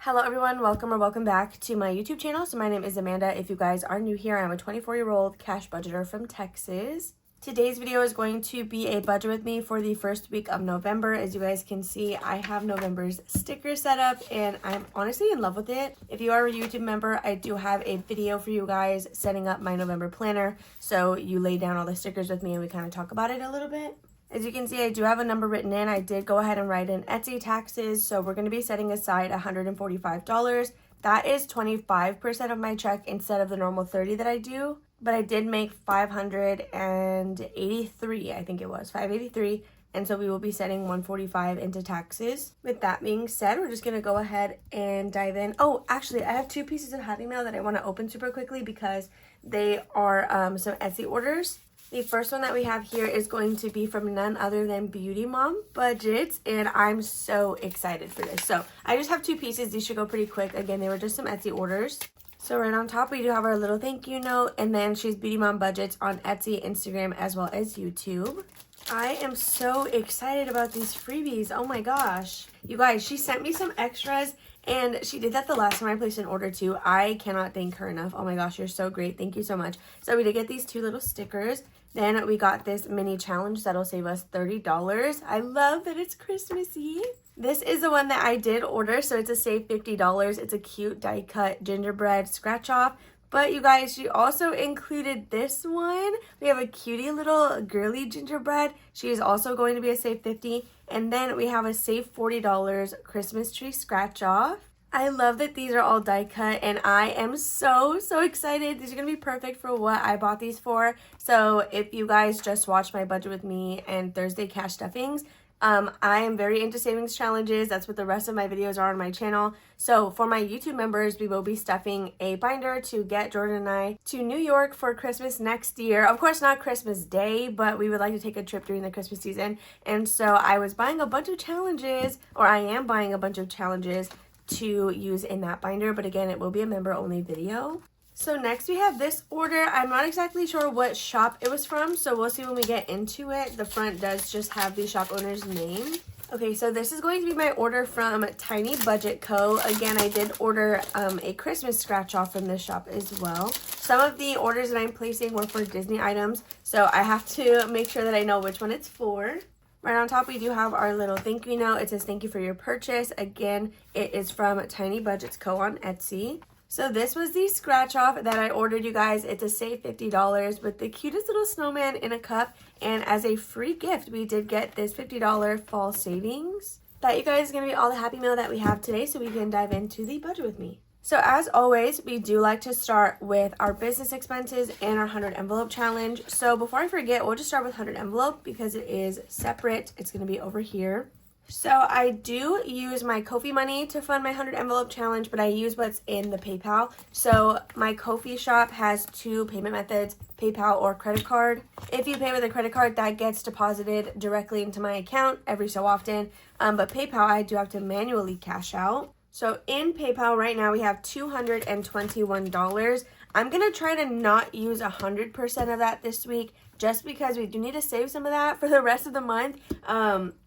Hello everyone, welcome back to my YouTube channel. So my name is Amanda. If you guys are new here, I'm a 24-year-old cash budgeter from Texas. Today's video is going to be a budget with me for the first week of November. As you guys can see, I have November's sticker set up and I'm honestly in love with it. If you are a YouTube member, I do have a video for you guys setting up my November planner. So you lay down all the stickers with me and we kind of talk about it a little bit. As you can see, I do have a number written in. I did go ahead and write in Etsy taxes. So we're going to be setting aside $145. That is 25% of my check instead of the normal 30 that I do. But I did make 583, I think it was, 583. And so we will be setting 145 into taxes. With that being said, we're just going to go ahead and dive in. Oh, actually, I have two pieces of Happy Mail that I want to open super quickly because they are some Etsy orders. The first one that we have here is going to be from none other than Beauty Mom Budgets, and I'm so excited for this. So I just have two pieces. These should go pretty quick. Again, they were just some Etsy orders. So right on top, we do have our little thank you note, and then she's Beauty Mom Budgets on Etsy, Instagram, as well as YouTube. I am so excited about these freebies. Oh my gosh. You guys, she sent me some extras, and she did that the last time I placed an order too. I cannot thank her enough. Oh my gosh, you're so great. Thank you so much. So we did get these two little stickers. Then we got this mini challenge that'll save us $30. I love that it's Christmassy. This is the one that I did order, so it's a save $50. It's a cute die cut gingerbread scratch off. But you guys, she also included this one. We have a cutie little girly gingerbread. She is also going to be a save $50. And then we have a save $40 Christmas tree scratch off. I love that these are all die cut and I am so excited. These are going to be perfect for what I bought these for. So if you guys just watched my budget with me and Thursday cash stuffings, I am very into savings challenges. That's what the rest of my videos are on my channel. So for my YouTube members, we will be stuffing a binder to get Jordan and I to New York for Christmas next year. Of course, not Christmas Day, but we would like to take a trip during the Christmas season. And so I was buying a bunch of challenges, or I am buying a bunch of challenges to use in that binder, but again, it will be a member only video. So next we have this order. I'm not exactly sure what shop it was from, so we'll see when we get into it. The front does just have the shop owner's name. Okay, so this is going to be my order from Tiny Budget Co. Again, I did order a Christmas scratch off from this shop as well. Some of the orders that I'm placing were for Disney items, so I have to make sure that I know which one it's for. Right on top, we do have our little thank you note. It says, thank you for your purchase. Again, it is from Tiny Budgets Co. on Etsy. So this was the scratch off that I ordered, you guys. It's a save $50 with the cutest little snowman in a cup. And as a free gift, we did get this $50 fall savings. That, you guys, is going to be all the Happy Mail that we have today, so we can dive into the budget with me. So as always, we do like to start with our business expenses and our 100 envelope challenge. So before I forget, we'll just start with 100 envelope because it is separate. It's going to be over here. So I do use my Ko-fi money to fund my 100 envelope challenge, but I use what's in the PayPal. So my Ko-fi shop has two payment methods, PayPal or credit card. If you pay with a credit card, that gets deposited directly into my account every so often. But PayPal, I do have to manually cash out. So in PayPal right now, we have $221. I'm going to try to not use 100% of that this week just because we do need to save some of that for the rest of the month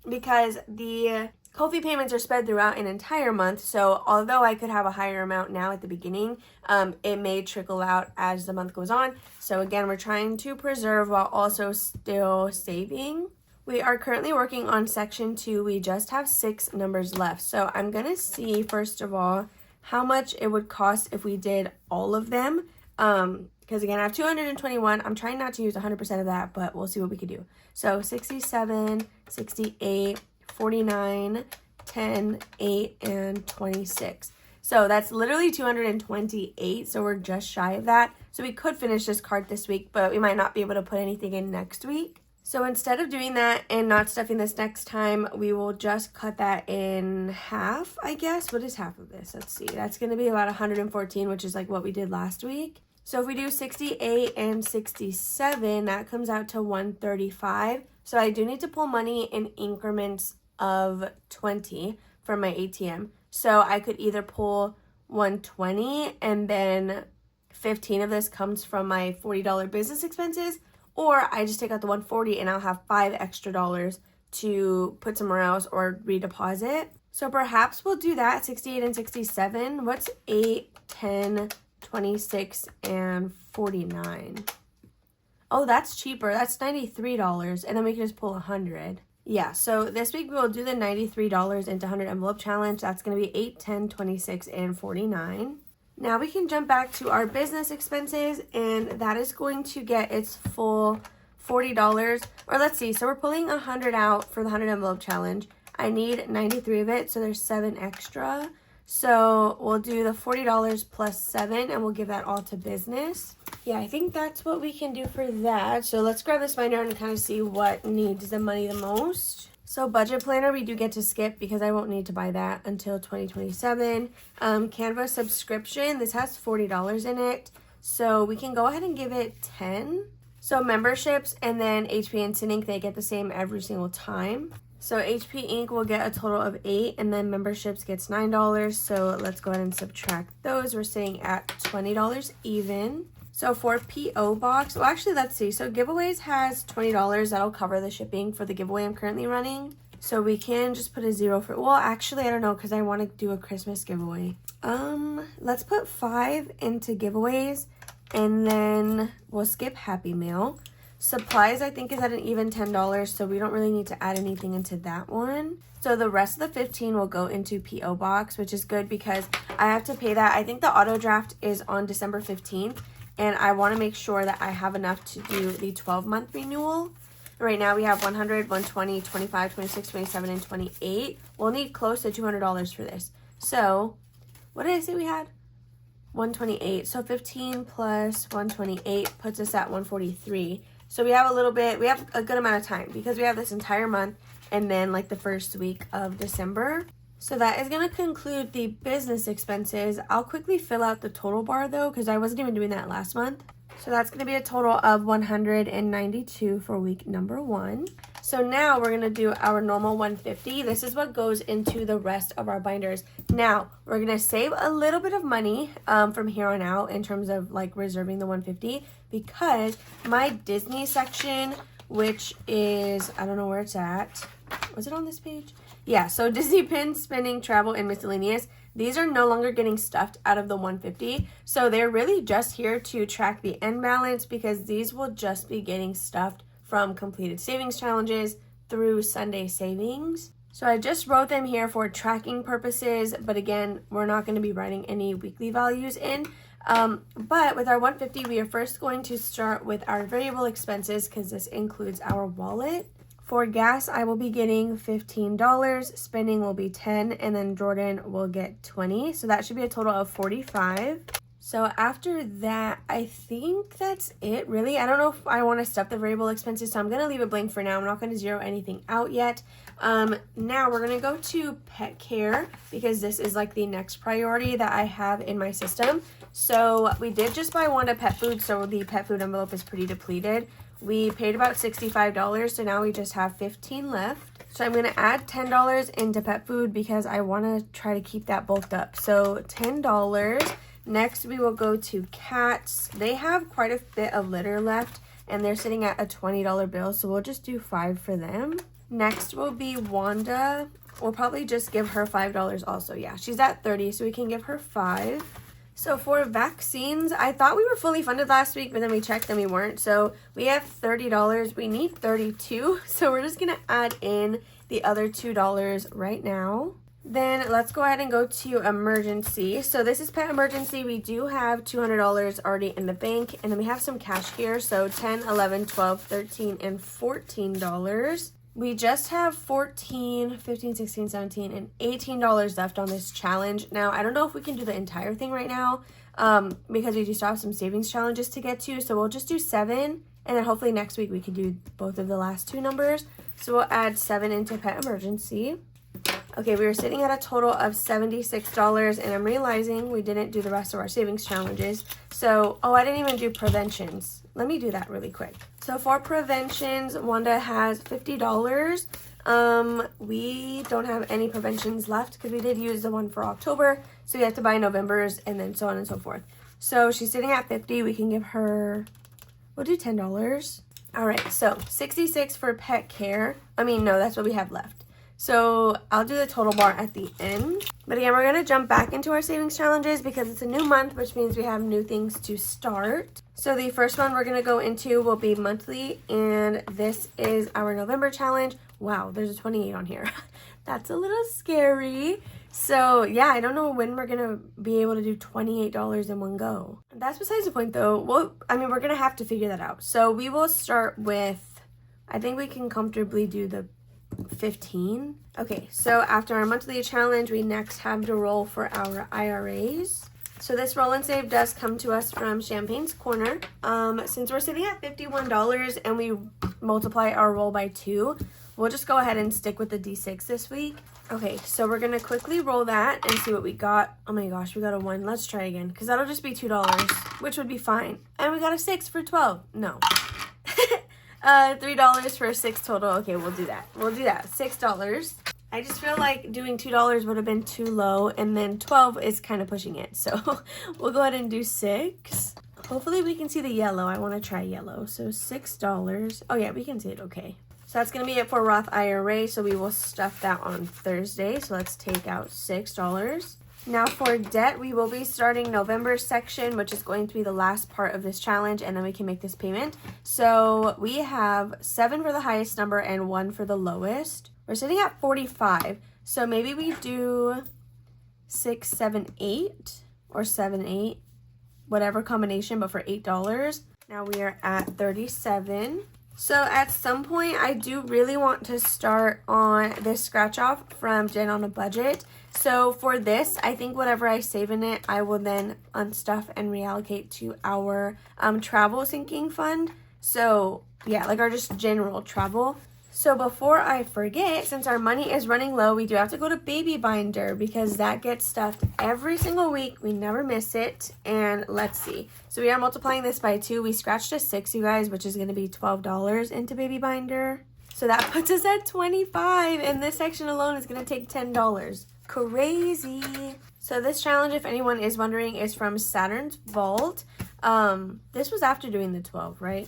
because the Ko-fi payments are spread throughout an entire month. So although I could have a higher amount now at the beginning, it may trickle out as the month goes on. So again, we're trying to preserve while also still saving. We are currently working on section 2. We just have 6 numbers left. So I'm going to see, first of all, how much it would cost if we did all of them. Because again, I have 221. I'm trying not to use 100% of that, but we'll see what we can do. So 67, 68, 49, 10, 8, and 26. So that's literally 228. So we're just shy of that. So we could finish this cart this week, but we might not be able to put anything in next week. So instead of doing that and not stuffing this next time, we will just cut that in half, I guess. What is half of this? Let's see. That's going to be about 114, which is like what we did last week. So if we do 68 and 67, that comes out to 135. So I do need to pull money in increments of 20 from my ATM. So I could either pull 120 and then 15 of this comes from my $40 business expenses, or I just take out the 140 and I'll have $5 extra to put somewhere else or redeposit. So perhaps we'll do that, 68 and 67. What's 8, 10, 26, and 49? Oh, that's cheaper. That's $93. And then we can just pull 100. Yeah, so this week we will do the $93 into 100 envelope challenge. That's going to be 8, 10, 26, and 49. Now we can jump back to our business expenses, and that is going to get its full $40. Or let's see, so we're pulling 100 out for the 100 envelope challenge. I need 93 of it, so there's 7 extra. So we'll do the $40 plus 7, and we'll give that all to business. Yeah, I think that's what we can do for that. So let's grab this binder and kind of see what needs the money the most. So budget planner, we do get to skip because I won't need to buy that until 2027. Canva subscription, this has $40 in it. So we can go ahead and give it 10. So memberships and then HP Instant Ink, they get the same every single time. So HP Ink will get a total of 8, and then memberships gets $9. So let's go ahead and subtract those. We're sitting at $20 even. So for P.O. Box, well actually let's see. So giveaways has $20. That'll cover the shipping for the giveaway I'm currently running. So we can just put a 0 for, well actually I don't know because I want to do a Christmas giveaway. Let's put 5 into giveaways, and then we'll skip Happy Mail. Supplies, I think, is at an even $10, so we don't really need to add anything into that one. So the rest of the 15 will go into P.O. Box, which is good because I have to pay that. I think the auto draft is on December 15th, and I want to make sure that I have enough to do the 12-month renewal. Right now we have 100, 120, 25, 26, 27, and 28. We'll need close to $200 for this. So what did I say we had? 128. So 15 plus 128 puts us at 143. So we have a good amount of time because we have this entire month and then like the first week of December. So that is going to conclude the business expenses. I'll quickly fill out the total bar though because I wasn't even doing that last month. So that's going to be a total of 192 for week number 1. So now we're going to do our normal 150. This is what goes into the rest of our binders. Now we're going to save a little bit of money from here on out in terms of like reserving the 150 because my Disney section, which is, I don't know where it's at. Was it on this page? Yeah, so Disney pins, spinning, travel, and miscellaneous. These are no longer getting stuffed out of the 150. So they're really just here to track the end balance because these will just be getting stuffed from completed savings challenges through Sunday savings. So I just wrote them here for tracking purposes, but again, we're not going to be writing any weekly values in. But with our 150, we are first going to start with our variable expenses because this includes our wallet. For gas, I will be getting $15, spending will be $10, and then Jordan will get $20. So that should be a total of $45. So after that, I think that's it, really. I don't know if I want to stuff the variable expenses, so I'm going to leave it blank for now. I'm not going to zero anything out yet. Now we're going to go to pet care because this is like the next priority that I have in my system. So we did just buy Wanda pet food, so the pet food envelope is pretty depleted. We paid about $65, so now we just have 15 left. So I'm going to add $10 into pet food because I want to try to keep that bulked up. So $10. Next, we will go to cats. They have quite a bit of litter left, and they're sitting at a $20 bill, so we'll just do 5 for them. Next will be Wanda. We'll probably just give her $5 also. Yeah, she's at 30, so we can give her 5. So for vaccines, I thought we were fully funded last week, but then we checked and we weren't. So we have $30. We need 32. So we're just going to add in the other $2 right now. Then let's go ahead and go to emergency. So this is pet emergency. We do have $200 already in the bank. And then we have some cash here. So $10, $11, $12, $13, and $14. We just have $14, $15, $16, $17, and $18 left on this challenge. Now, I don't know if we can do the entire thing right now because we do still have some savings challenges to get to. So we'll just do 7, and then hopefully next week we can do both of the last 2 numbers. So we'll add 7 into pet emergency. Okay, we were sitting at a total of $76, and I'm realizing we didn't do the rest of our savings challenges. So, oh, I didn't even do preventions. Let me do that really quick. So for preventions, Wanda has $50. We don't have any preventions left because we did use the one for October. So we have to buy November's and then so on and so forth. So she's sitting at 50. We can give her, we'll do $10. All right, so 66 for pet care. I mean, no, that's what we have left. So I'll do the total bar at the end. But again, we're going to jump back into our savings challenges because it's a new month, which means we have new things to start. So the first one we're going to go into will be monthly, and this is our November challenge. Wow, there's a 28 on here. That's a little scary. So yeah, I don't know when we're gonna be able to do $28 in one go. That's besides the point though. Well, I mean, we're gonna have to figure that out. So we will start with, I think we can comfortably do the 15. Okay, so after our monthly challenge, we next have to roll for our IRAs. So this roll and save does come to us from Champagne's Corner. Since we're sitting at $51 and we multiply our roll by 2, we'll just go ahead and stick with the D6 this week. Okay, so we're gonna quickly roll that and see what we got. Oh my gosh, we got a 1. Let's try again, because that'll just be $2, which would be fine. And we got a 6 for 12. No. $3 for 6 total. Okay, we'll do that. We'll do that. $6. I just feel like doing $2 would have been too low, and then 12 is kind of pushing it. So we'll go ahead and do 6. Hopefully we can see the yellow. I want to try yellow. So $6. Oh yeah, we can see it. Okay. So that's going to be it for Roth IRA. So we will stuff that on Thursday. So let's take out $6. Now for debt, we will be starting November section, which is going to be the last part of this challenge, and then we can make this payment. So we have 7 for the highest number and 1 for the lowest. We're sitting at 45. So maybe we do 6, 7, 8 or 7, 8, whatever combination, but for $8. Now we are at 37. So at some point, I do really want to start on this scratch off from Jen on a Budget. So for this, I think whatever I save in it, I will then unstuff and reallocate to our travel sinking fund. So yeah, like our just general travel. So before I forget, since our money is running low, we do have to go to Baby Binder because that gets stuffed every single week. We never miss it. And let's see. So we are multiplying this by 2. We scratched a 6, you guys, which is going to be $12 into Baby Binder. So that puts us at 25, and this section alone is going to take $10. Crazy. So this challenge, if anyone is wondering, is from Saturn's Vault. This was after doing the 12, right?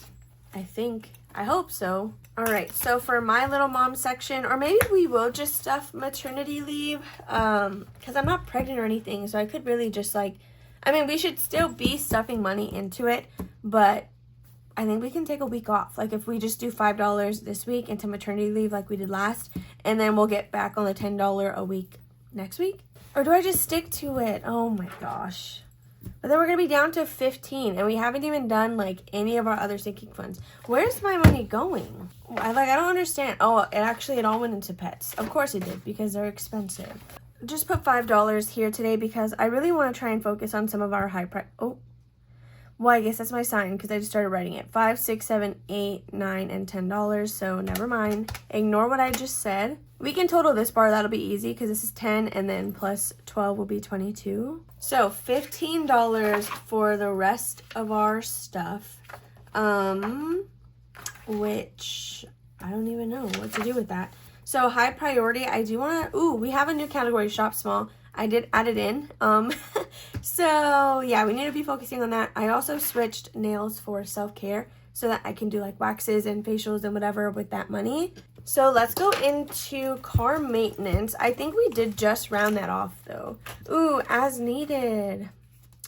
I hope so. All right, so for my little mom section, or maybe we will just stuff maternity leave, because I'm not pregnant or anything, so I could really just we should still be stuffing money into it, but I think we can take a week off. Like if we just do $5 this week into maternity leave like we did last, and then we'll get back on the $10 a week next week. Or do I just stick to it? Oh my gosh. But then we're going to be down to 15, and we haven't even done any of our other sinking funds. Where's my money going? I don't understand. Oh, it all went into pets. Of course it did, because they're expensive. Just put $5 here today because I really want to try and focus on some of our high price. Oh, well, I guess that's my sign because I just started writing it. 5, 6, 7, 8, 9, and $10. So never mind. Ignore what I just said. We can total this bar. That'll be easy because this is 10, and then plus 12 will be 22. So $15 for the rest of our stuff, which I don't even know what to do with that. So high priority, I do want to, we have a new category, shop small. I did add it in. So yeah, we need to be focusing on that. I also switched nails for self-care so that I can do waxes and facials and whatever with that money. So let's go into car maintenance. I think we did just round that off though. As needed.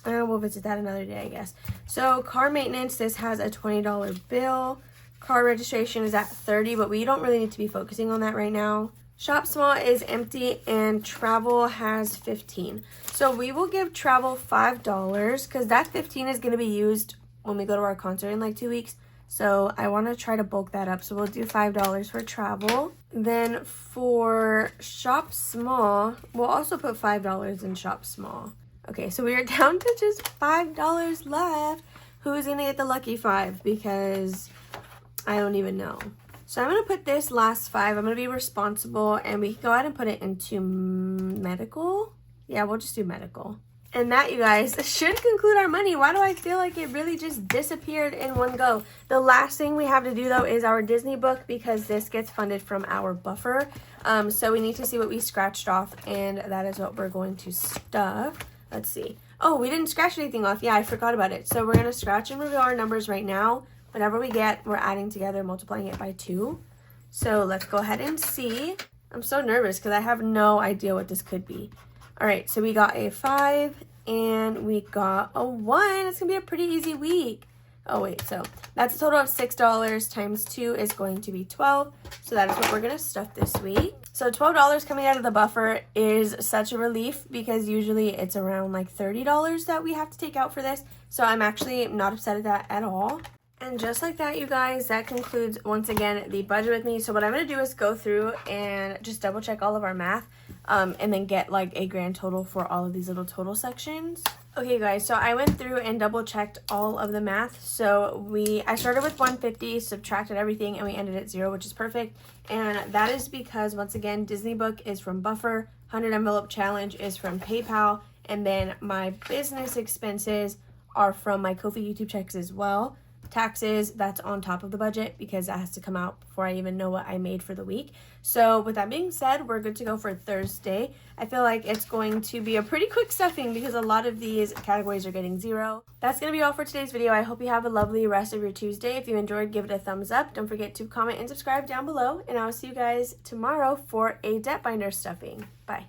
We'll visit that another day, I guess. So car maintenance, this has a $20 bill. Car registration is at $30, but we don't really need to be focusing on that right now. Shop small is empty, and travel has $15. So we will give travel $5 because that $15 is going to be used when we go to our concert in 2 weeks. So I want to try to bulk that up. So we'll do $5 for travel. Then for shop small, we'll also put $5 in shop small. Okay, so we are down to just $5 left. Who's going to get the lucky 5? Because I don't even know. So I'm going to put this last 5. I'm going to be responsible, and we can go ahead and put it into medical. Yeah, we'll just do medical. And that, you guys, should conclude our money. Why do I feel like it really just disappeared in one go? The last thing we have to do, though, is our Disney book because this gets funded from our buffer. So we need to see what we scratched off, and that is what we're going to stuff. Let's see. Oh, we didn't scratch anything off. Yeah, I forgot about it. So we're going to scratch and reveal our numbers right now. Whatever we get, we're adding together, multiplying it by 2. So let's go ahead and see. I'm so nervous because I have no idea what this could be. All right, so we got a 5 and we got a 1. It's gonna be a pretty easy week. Oh wait, so that's a total of $6 times 2 is going to be 12. So that is what we're gonna stuff this week. So $12 coming out of the buffer is such a relief because usually it's around like $30 that we have to take out for this. So I'm actually not upset at that at all. And just like that, you guys, that concludes, once again, the budget with me. So what I'm going to do is go through and just double check all of our math and then get like a grand total for all of these little total sections. Okay, guys, so I went through and double checked all of the math. So I started with 150, subtracted everything, and we ended at 0, which is perfect. And that is because, once again, Disney Book is from Buffer, 100 Envelope Challenge is from PayPal, and then my business expenses are from my Ko-fi YouTube checks as well. Taxes, that's on top of the budget because that has to come out before I even know what I made for the week. So with that being said, we're good to go for Thursday. I feel like it's going to be a pretty quick stuffing because a lot of these categories are getting 0. That's going to be all for today's video. I hope you have a lovely rest of your Tuesday. If you enjoyed, give it a thumbs up. Don't forget to comment and subscribe down below. And I'll see you guys tomorrow for a debt binder stuffing. Bye.